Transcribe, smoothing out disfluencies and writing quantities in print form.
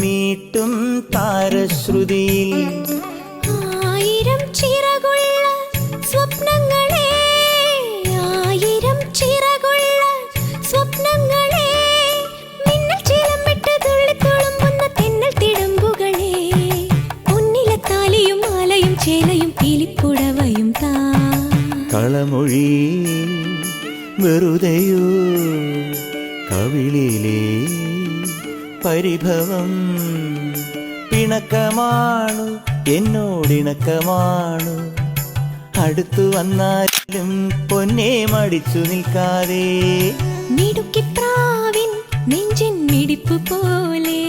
മീട്ടും താരശ്രുതിയിൽ ആയിരം ചിറകുള്ള സ്വപ്നങ്ങളെ, ആയിരം ചിറകുള്ള സ്വപ്നങ്ങളെ, മിന്നൽ ചിലമ്പിട്ട് തുള്ളിത്തുളുമ്പുന്ന തെന്നൽ തിടമ്പുകളെ, പൊന്നിലെ താലിയും മാലയും ചേലയും പീലിപ്പുടവയും താ. കളമൊഴി വെറുതെയോ കവിളിലെ പരിഭവം പിണക്കമാണു എന്നോടിണക്കമാണു. അടുത്തു വന്നാലും പൊന്നെ മടിച്ചു നിൽക്കാതെ മിടുക്കിപ്രാവിൻ നെഞ്ചിൻ മിടിപ്പു പോലെ